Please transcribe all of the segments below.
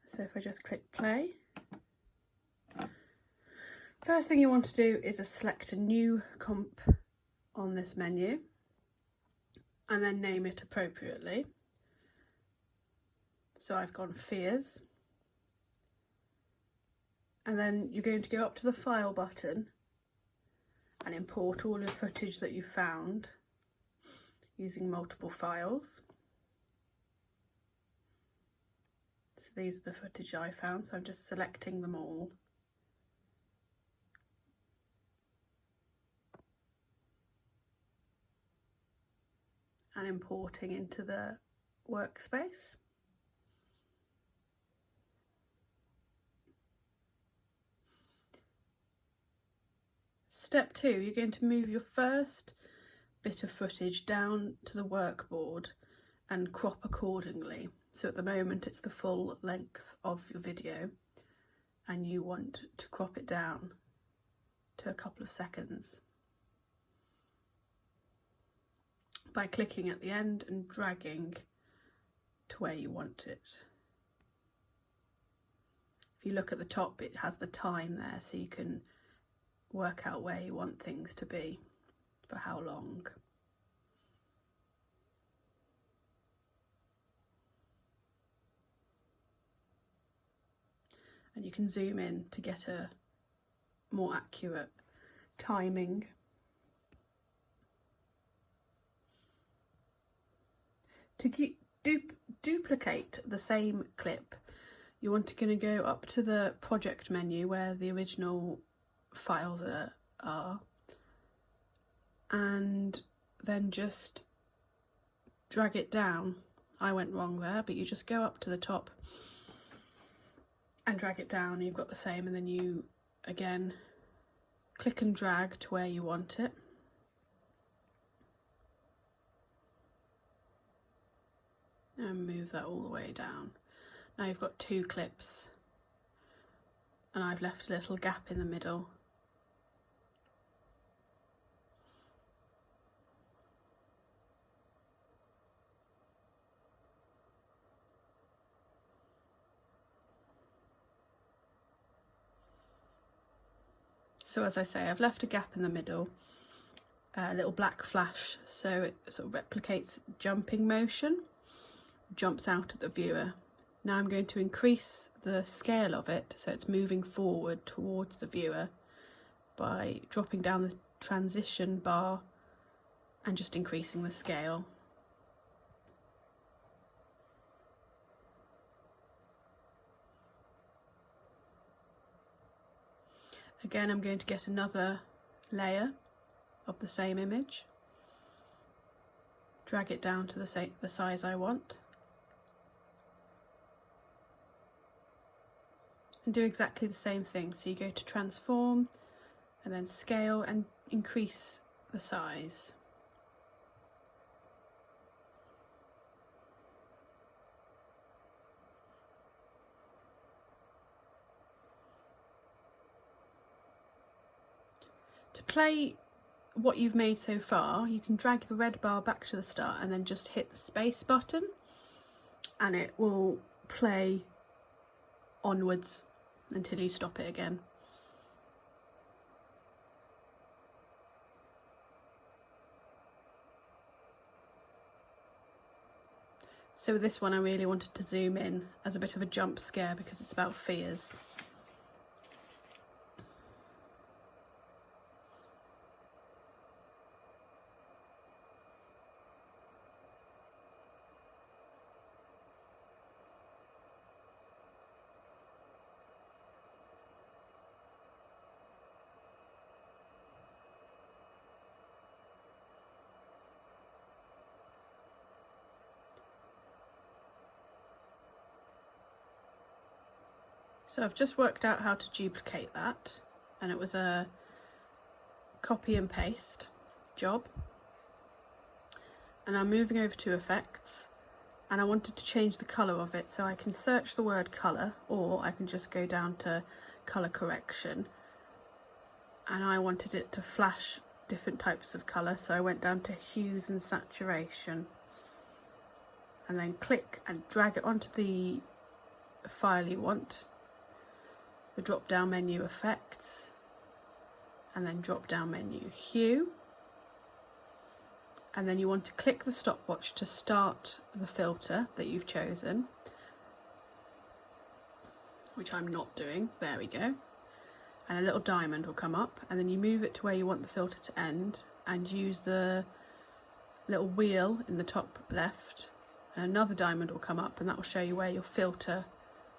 So if I just click play, first thing you want to do is select a new comp on this menu and then name it appropriately. So I've gone Fears, and then you're going to go up to the File button and import all your footage that you found using multiple files. So these are the footage I found, so I'm just selecting them all. And importing into the workspace. Step 2, you're going to move your first bit of footage down to the workboard and crop accordingly. So at the moment it's the full length of your video and you want to crop it down to a couple of seconds by clicking at the end and dragging to where you want it. If you look at the top, it has the time there, so you can work out where you want things to be for how long. And you can zoom in to get a more accurate timing. To duplicate the same clip, you want to go up to the project menu where the original files are, and then just drag it down. I went wrong there, but you just go up to the top and drag it down. You've got the same, and then you again click and drag to where you want it. And move that all the way down. Now you've got 2 clips and I've left a little gap in the middle. So as I say, I've left a gap in the middle, a little black flash, so it sort of replicates jumping motion, jumps out at the viewer. Now I'm going to increase the scale of it so it's moving forward towards the viewer by dropping down the transition bar and just increasing the scale. Again, I'm going to get another layer of the same image, drag it down to the size I want, and do exactly the same thing. So you go to transform and then scale and increase the size. To play what you've made so far, you can drag the red bar back to the start and then just hit the space button and it will play onwards until you stop it again. So with this one I really wanted to zoom in as a bit of a jump scare because it's about fears. So I've just worked out how to duplicate that, and it was a copy and paste job. And I'm moving over to effects, and I wanted to change the colour of it, so I can search the word colour, or I can just go down to colour correction, and I wanted it to flash different types of colour, so I went down to hues and saturation and then click and drag it onto the file you want, the drop down menu effects, and then drop down menu hue, and then you want to click the stopwatch to start the filter that you've chosen, which I'm not doing. There we go. And a little diamond will come up, and then you move it to where you want the filter to end and use the little wheel in the top left, and another diamond will come up, and that will show you where your filter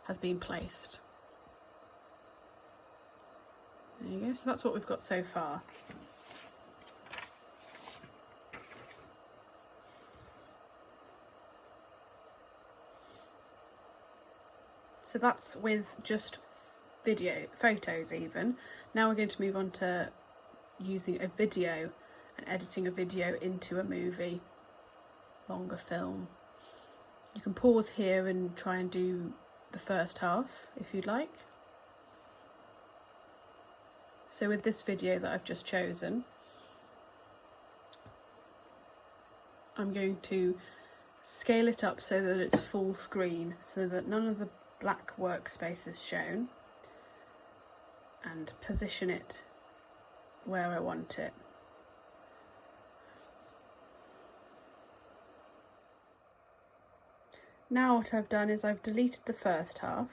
has been placed. There you go. So that's what we've got so far. So that's with just photos even. Now we're going to move on to using a video and editing a video into a movie, longer film. You can pause here and try and do the first half if you'd like. So with this video that I've just chosen, I'm going to scale it up so that it's full screen, so that none of the black workspace is shown, and position it where I want it. Now what I've done is I've deleted the first half,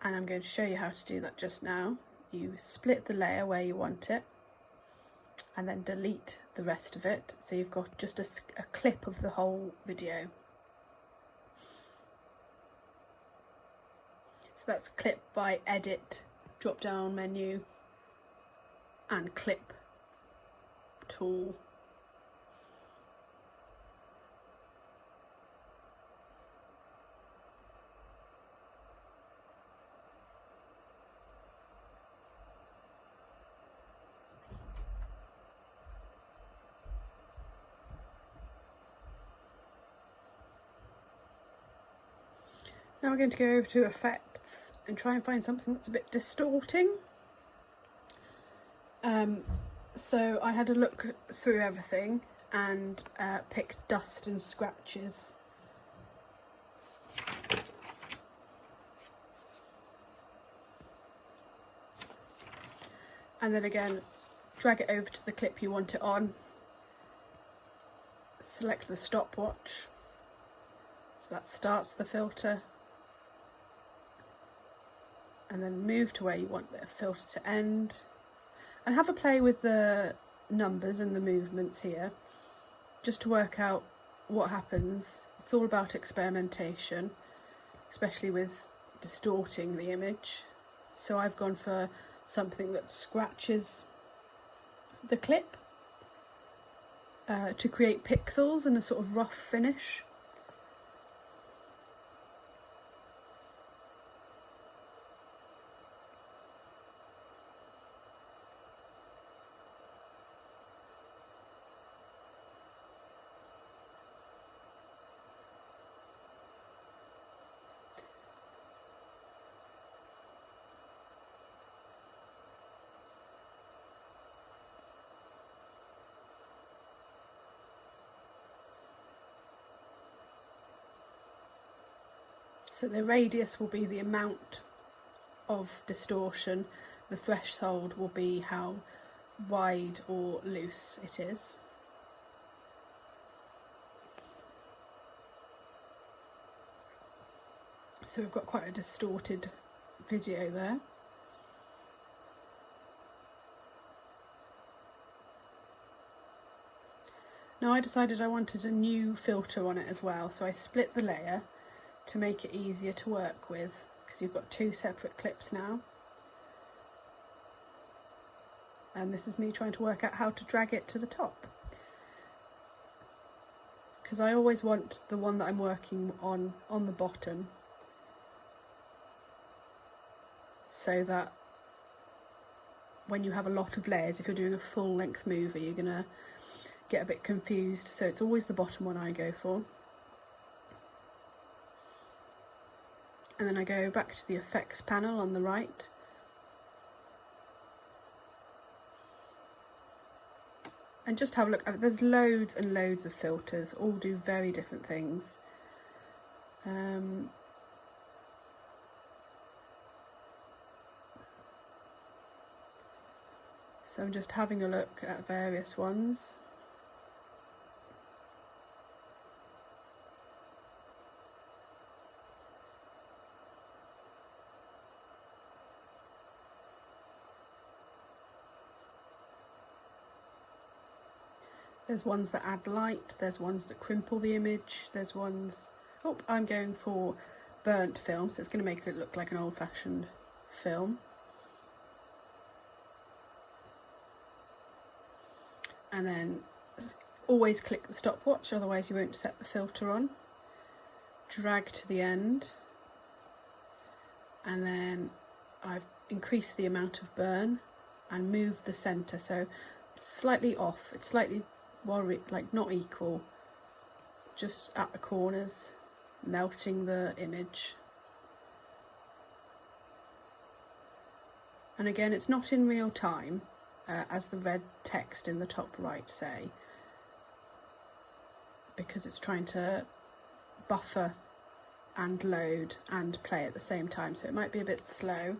and I'm going to show you how to do that just now. You split the layer where you want it and then delete the rest of it, so you've got just a clip of the whole video. So that's clip by edit, drop down menu, and clip tool. Now we're going to go over to effects and try and find something that's a bit distorting. So I had a look through everything and picked dust and scratches. And then again, drag it over to the clip you want it on. Select the stopwatch, so that starts the filter. And then move to where you want the filter to end, and have a play with the numbers and the movements here, just to work out what happens. It's all about experimentation, especially with distorting the image. So I've gone for something that scratches the clip to create pixels and a sort of rough finish. So the radius will be the amount of distortion, the threshold will be how wide or loose it is. So we've got quite a distorted video there. Now I decided I wanted a new filter on it as well, so I split the layer to make it easier to work with, because you've got two separate clips now. And this is me trying to work out how to drag it to the top, because I always want the one that I'm working on the bottom, so that when you have a lot of layers, if you're doing a full length movie, you're gonna get a bit confused. So it's always the bottom one I go for. And then I go back to the effects panel on the right. And just have a look. There's loads and loads of filters, all do very different things. So I'm just having a look at various ones. There's ones that add light, there's ones that crimple the image, there's ones... Oh, I'm going for burnt film, so it's going to make it look like an old-fashioned film. And then always click the stopwatch, otherwise you won't set the filter on. Drag to the end, and then I've increased the amount of burn and moved the centre, so it's slightly off, it's slightly like not equal, just at the corners, melting the image. And again, it's not in real time, as the red text in the top right say, because it's trying to buffer and load and play at the same time, so it might be a bit slow,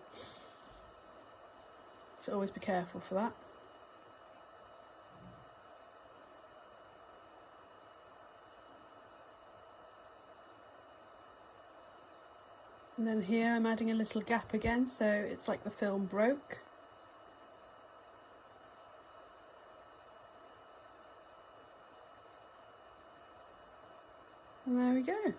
so always be careful for that. And then here I'm adding a little gap again, so it's like the film broke. And there we go.